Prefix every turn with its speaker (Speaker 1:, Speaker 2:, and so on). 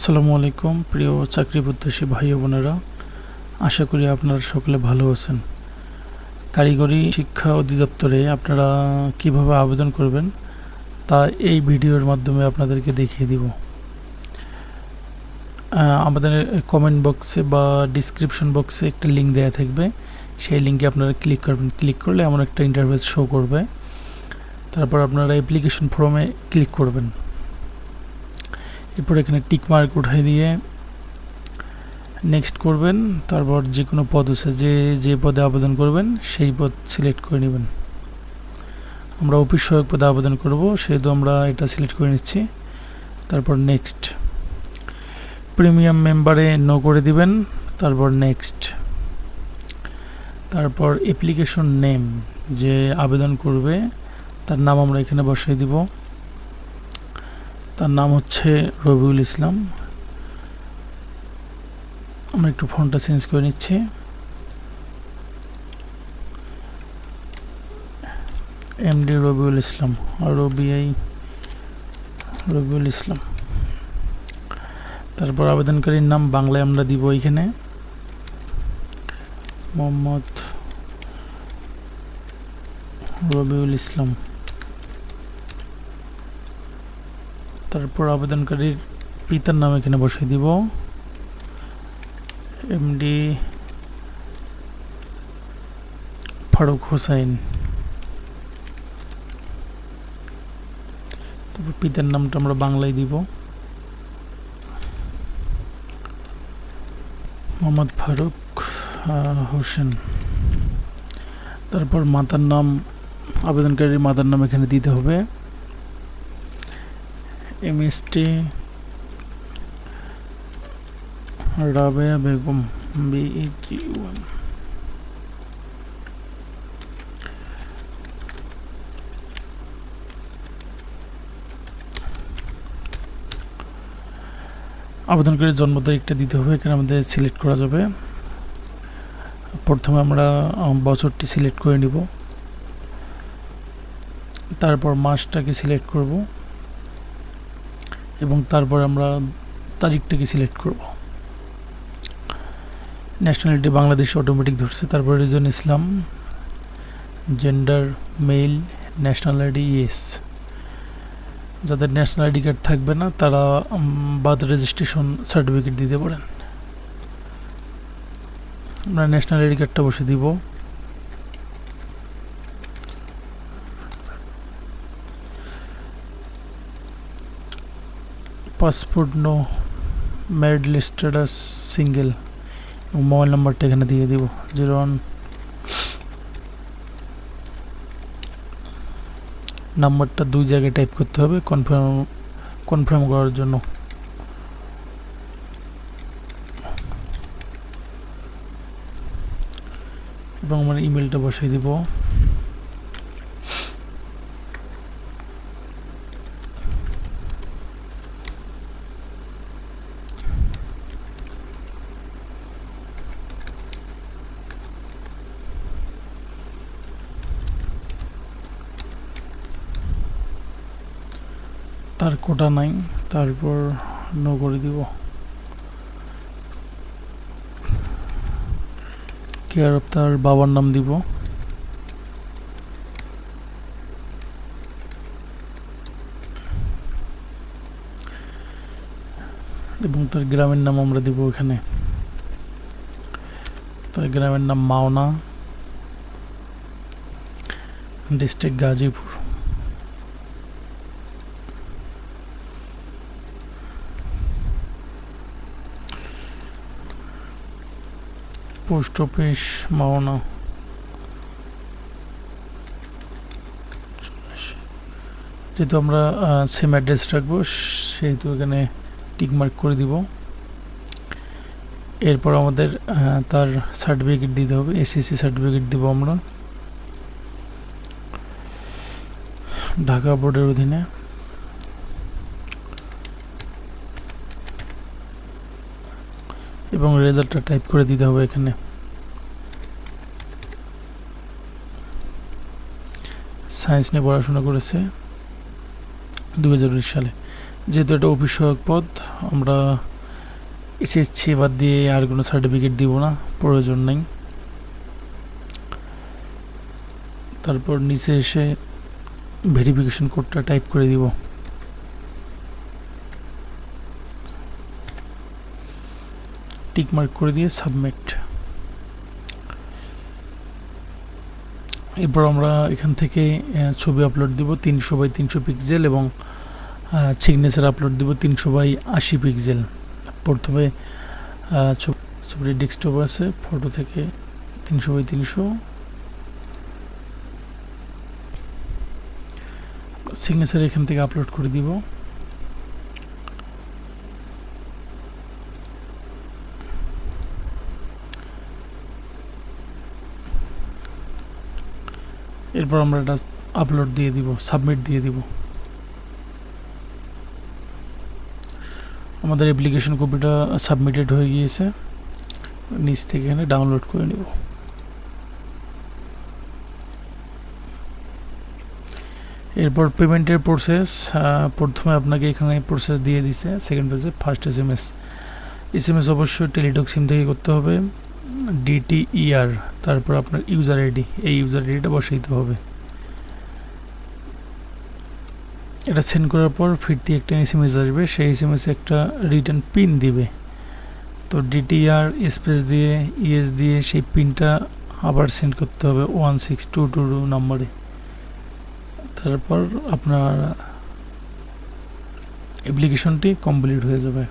Speaker 1: আসসালামু আলাইকুম প্রিয় চাকরি প্রত্যাশী ভাই ও বোনেরা, আশা করি আপনারা সকলে ভালো আছেন। কারিগরি শিক্ষা অধিদপ্তরে আপনারা কিভাবে আবেদন করবেন তা এই ভিডিওর মাধ্যমে আপনাদেরকে দেখিয়ে দিব। আমাদের কমেন্ট বক্সে বা ডিসক্রিপশন বক্সে একটা লিঙ্ক দেওয়া থাকবে, সেই লিঙ্কে আপনারা ক্লিক করবেন। ক্লিক করলে এমন একটা ইন্টারফেস শো করবে, তারপর আপনারা অ্যাপ্লিকেশন ফর্মে ক্লিক করবেন। এরপর এখানে টিক মার্ক উঠাই দিয়ে নেক্সট করবেন। তারপর যে কোনো পদ আছে, যে পদে আবেদন করবেন সেই পদ সিলেক্ট করে নেবেন। আমরা অফিস সহায়ক পদে আবেদন করব, সেহেতু আমরা এটা সিলেক্ট করে নিচ্ছি। তারপর নেক্সট, প্রিমিয়াম মেম্বারে নো করে দিবেন। তারপর নেক্সট, তারপর অ্যাপ্লিকেশন নেম, যে আবেদন করবে তার নাম আমরা এখানে বসাই দিব। তার নাম হচ্ছে রবিউল ইসলাম। আমরা একটু ফন্টটা চেঞ্জ করে নিচ্ছি। এমডি রবিউল ইসলাম, রবিউল ইসলাম। তারপর আবেদনকারীর নাম বাংলায় আমরা দিব এখানে মোহাম্মদ রবিউল ইসলাম। তারপর আবেদনকারীর পিতার নাম এখানে বসিয়ে দিব এমডি ফারুক হোসাইন। তারপর পিতার নামটা আমরা বাংলায় দিব মোহাম্মদ ফারুক হোসেন। তারপর মাতার নাম, আবেদনকারীর মাতার নাম এখানে দিতে হবে এমএসটি রাবেয়া বেগম BEGUM। আবেদনকারীর জন্ম তারিখটা দিতে হবে, এখানে আমাদের সিলেক্ট করা যাবে। প্রথমে আমরা বছরটি সিলেক্ট করে নিব, তারপর মাসটাকে সিলেক্ট করব এবং তারপর আমরা তারিখটাকে সিলেক্ট করব। ন্যাশনালিটি বাংলাদেশ অটোমেটিক ধরছে। তারপর রিজন ইসলাম, gender male, national ID yes. যাদের ন্যাশনাল আইডি কার্ড থাকবে না তারা বার্থ রেজিস্ট্রেশন সার্টিফিকেট দিতে পারেন। আমরা ন্যাশনাল আইডি কার্ডটা বসে দিব। Passport no, married status single, mobile নাম্বারটা এখানে দিয়ে দিব 01। নাম্বারটা 2 জায়গায় টাইপ করতে হবে কনফার্ম করার জন্য। এবং আমার ইমেলটা বসাই দিব। তার কোটা নাই, তারপর নো করে দিব। কেয়ার অফ তার বাবার নাম দিব। এবং তার গ্রামের নাম আমরা দিব এখানে। তার গ্রামের নাম Maona, district Gazipur. Post office Maona. যেহেতু আমরা সেম অ্যাড্রেস রাখবো সেহেতু এখানে টিক মার্ক করে দিব। এরপর আমাদের তার সার্টিফিকেট দিতে হবে, এসএসসি সার্টিফিকেট দিব আমরা ঢাকা বোর্ডের অধীনে। এবং রেজাল্টটা টাইপ করে দিতে হবে এখানে। সায়েন্স নিয়ে পড়াশোনা করেছে 2019 সালে। যেহেতু এটা অফিস সহায়ক পদ, আমরা এসএসসি বাদ দিয়ে আর কোনো সার্টিফিকেট দিব না, প্রয়োজন নেই। তারপর নিচে এসে ভেরিফিকেশন কোডটা টাইপ করে দিব। টিক মার্ক করে দিয়ে সাবমিট। এরপর আমরা এখান থেকে ছবি আপলোড দিব 300 বাই 300 পিক্সেল এবং সিগনেচার আপলোড দিব 300 বাই 80 পিক্সেল। প্রথমে ছবিটি ডেস্কটপে আছে, ফটো থেকে 300 বাই 300, সিগনেচার এখান থেকে আপলোড করে দিব। এরপর আমরা এটা আপলোড দিয়ে দিব, সাবমিট দিয়ে দিব। আমাদের অ্যাপ্লিকেশন কপিটা সাবমিটেড হয়ে গিয়েছে, নিচ থেকে এখানে ডাউনলোড করে নিব। এরপর পেমেন্টের প্রসেস, প্রথমে আপনাকে এখানে প্রসেস দিয়ে দিছে, সেকেন্ড পেজে ফার্স্ট এসএমএস অবশ্যই টেলিটক সিম থেকে করতে হবে, DTER, তারপর আপনার ইউজার আইডি, এই ইউজার আইডিটা বসাইতে হবে। এটা সেন্ড করার পর ফিরতি একটা এসএমএস আসবে, সেই এসএমএসে একটা রিটার্ন পিন দিবে। তো DTR স্পেস দিয়ে ইএস দিয়ে সেই পিনটা আবার সেন্ড করতে হবে 16222 নম্বরে। তারপর আপনার অ্যাপ্লিকেশনটি কমপ্লিট হয়ে যাবে।